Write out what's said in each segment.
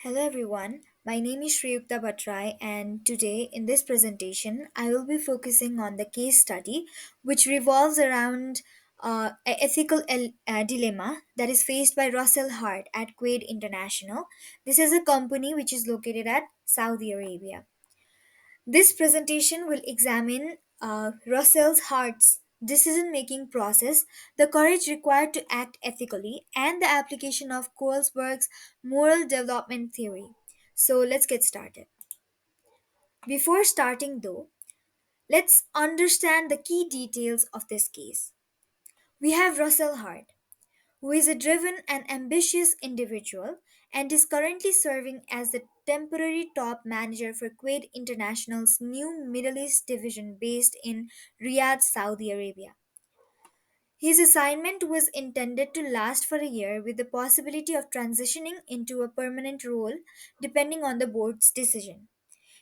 Hello everyone, my name is Shriyukta Bhatrai, and today in this presentation I will be focusing on the case study which revolves around a ethical dilemma that is faced by Russell Hart at Quaid International. This is a company which is located at Saudi Arabia. This presentation will examine Russell's Hart's decision making process, the courage required to act ethically, and the application of Kohlberg's moral development theory. So let's get started. Before starting, though, let's understand the key details of this case. We have Russell Hart, who is a driven and ambitious individual and is currently serving as the temporary top manager for Quaid International's new Middle East division based in Riyadh, Saudi Arabia. His assignment was intended to last for a year with the possibility of transitioning into a permanent role depending on the board's decision.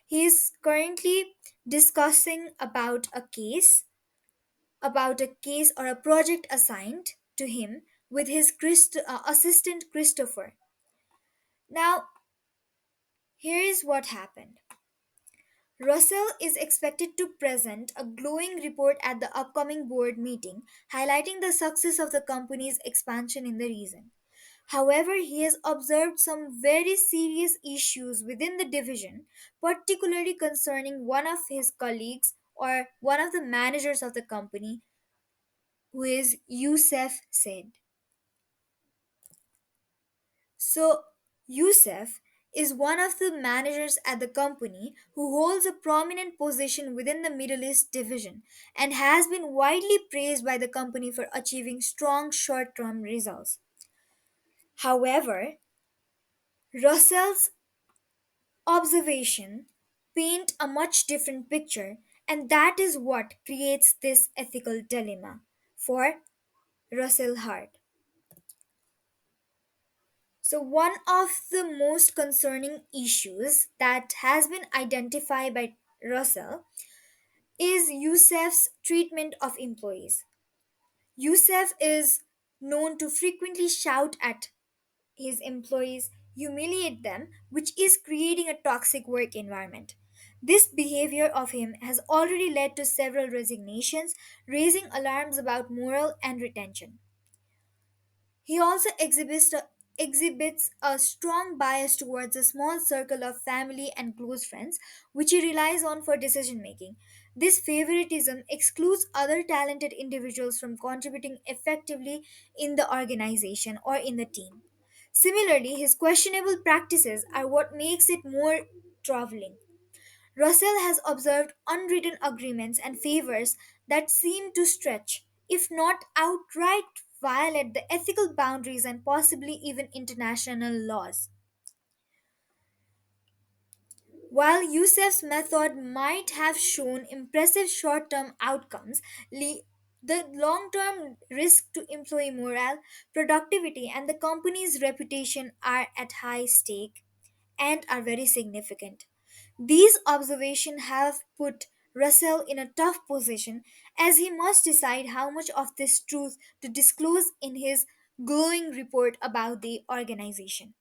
He is currently discussing about a case or a project assigned to him with his assistant Christopher. Now, here is what happened. Russell is expected to present a glowing report at the upcoming board meeting, highlighting the success of the company's expansion in the region. However, he has observed some very serious issues within the division, particularly concerning one of his colleagues or one of the managers of the company, who is Youssef said. So, Youssef is one of the managers at the company who holds a prominent position within the Middle East division and has been widely praised by the company for achieving strong short term results. However, Russell's observation paint a much different picture, and that is what creates this ethical dilemma for Russell Hart. So, one of the most concerning issues that has been identified by Russell is Youssef's treatment of employees. Youssef is known to frequently shout at his employees, humiliate them, which is creating a toxic work environment. This behavior of him has already led to several resignations, raising alarms about morale and retention. He also exhibits a strong bias towards a small circle of family and close friends, which he relies on for decision making. This favoritism excludes other talented individuals from contributing effectively in the organization or in the team. Similarly, his questionable practices are what makes it more troubling. Russell has observed unwritten agreements and favors that seem to stretch, if not outright violate the ethical boundaries and possibly even international laws. While Youssef's method might have shown impressive short term outcomes, the long term risk to employee morale, productivity, and the company's reputation are at high stake and are very significant. These observations have put Russell in a tough position as he must decide how much of this truth to disclose in his glowing report about the organization.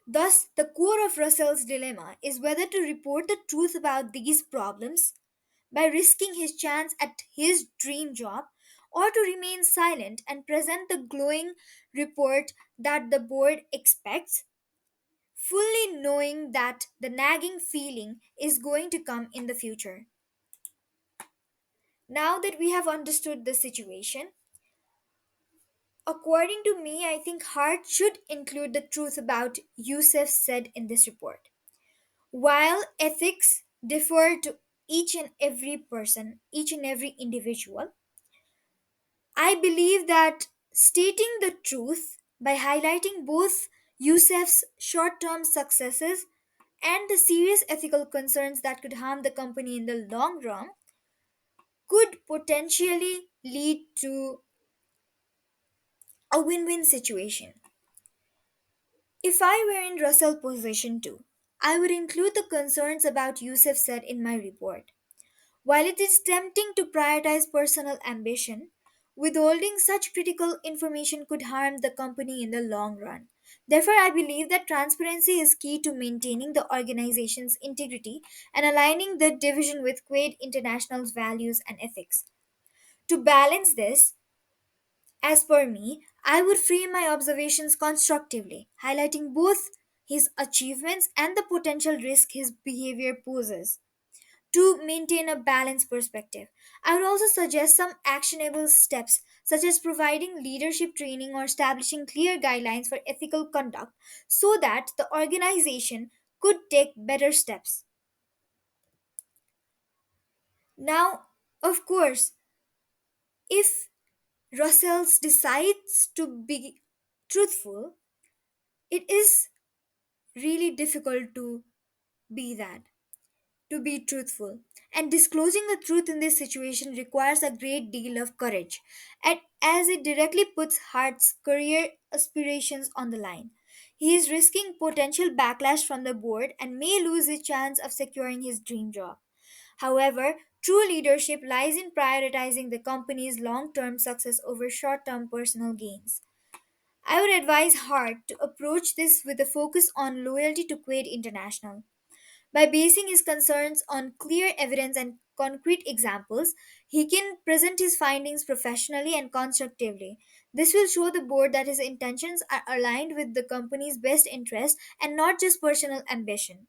Thus, the core of Russell's dilemma is whether to report the truth about these problems by risking his chance at his dream job or to remain silent and present the glowing report that the board expects, fully knowing that the nagging feeling is going to come in the future. Now that we have understood the situation, according to me, I think Hart should include the truth about Yusuf said in this report. While ethics differ to each and every person, each and every individual, I believe that stating the truth by highlighting both Yusuf's short term successes and the serious ethical concerns that could harm the company in the long run could potentially lead to a win win situation. If I were in Russell's position too, I would include the concerns about Yusuf said in my report. While it is tempting to prioritize personal ambition, Withholding such critical information could harm the company in the long run. Therefore, I believe that transparency is key to maintaining the organization's integrity and aligning the division with Quaid International's values and ethics. To balance this, as per me, I would frame my observations constructively, highlighting both his achievements and the potential risk his behavior poses. To maintain a balanced perspective, I would also suggest some actionable steps, such as providing leadership training or establishing clear guidelines for ethical conduct so that the organization could take better steps. Now, of course, if Russell decides to be truthful, it is really difficult to be that. To be truthful. And disclosing the truth in this situation requires a great deal of courage, and as it directly puts Hart's career aspirations on the line. He is risking potential backlash from the board and may lose his chance of securing his dream job. However, true leadership lies in prioritizing the company's long term success over short term personal gains. I would advise Hart to approach this with a focus on loyalty to Quaid International. By basing his concerns on clear evidence and concrete examples, he can present his findings professionally and constructively. This will show the board that his intentions are aligned with the company's best interest and not just personal ambition.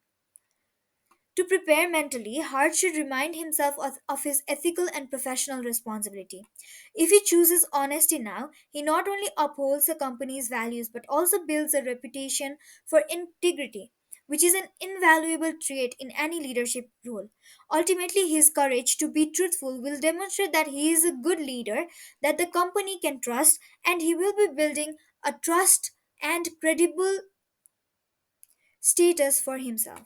To prepare mentally, Hart should remind himself of his ethical and professional responsibility. If he chooses honesty now, he not only upholds the company's values but also builds a reputation for integrity, which is an invaluable trait in any leadership role. Ultimately, his courage to be truthful will demonstrate that he is a good leader that the company can trust, and he will be building a trust and credible status for himself.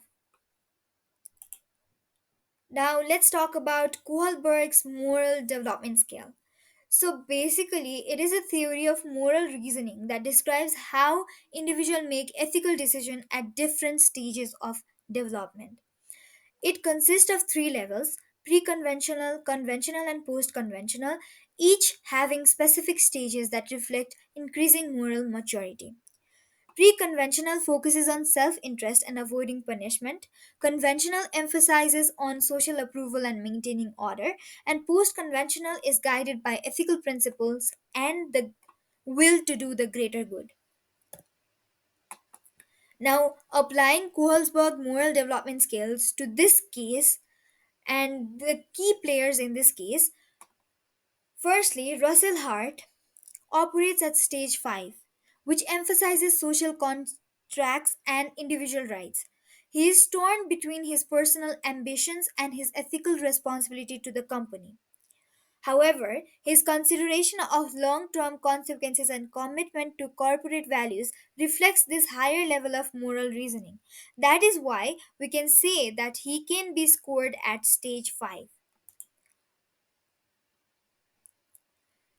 Now let's talk about Kohlberg's moral development scale. So basically, it is a theory of moral reasoning that describes how individuals make ethical decisions at different stages of development. It consists of three levels: pre-conventional, conventional, and post-conventional, each having specific stages that reflect increasing moral maturity. Pre-conventional focuses on self-interest and avoiding punishment. Conventional emphasizes on social approval and maintaining order. And post-conventional is guided by ethical principles and the will to do the greater good. Now, applying Kohlsberg moral development skills to this case and the key players in this case, firstly, Russell Hart operates at stage 5, which emphasizes social contracts and individual rights. He is torn between his personal ambitions and his ethical responsibility to the company. However, his consideration of long term consequences and commitment to corporate values reflects this higher level of moral reasoning. That is why we can say that he can be scored at stage 5.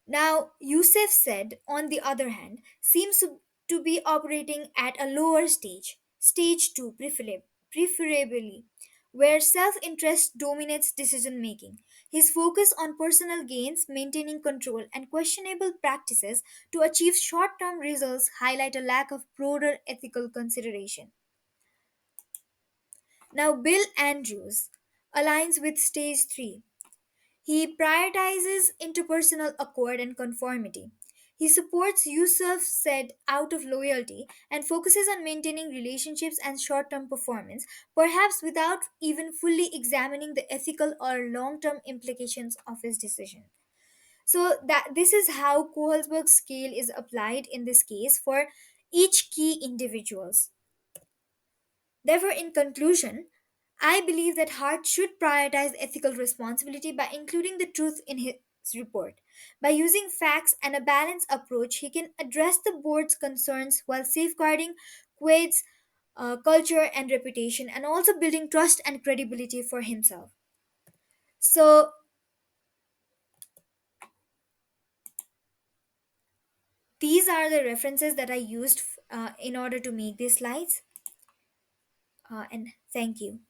Now, Youssef said, on the other hand, seems to be operating at a lower stage, stage 2 preferably, where self interest dominates decision making. His focus on personal gains, maintaining control, and questionable practices to achieve short term results highlight a lack of broader ethical consideration. Now, Bill Andrews aligns with stage 3. He prioritizes interpersonal accord and conformity. He supports Yusuf said out of loyalty and focuses on maintaining relationships and short term performance, perhaps without even fully examining the ethical or long term implications of his decision. So that this is how Kohlsberg's scale is applied in this case for each key individuals. Therefore, in conclusion, I believe that Hart should prioritize ethical responsibility by including the truth in his report. By using facts and a balanced approach, he can address the board's concerns while safeguarding Quaid's culture and reputation and also building trust and credibility for himself. So, these are the references that I used in order to make these slides. And thank you.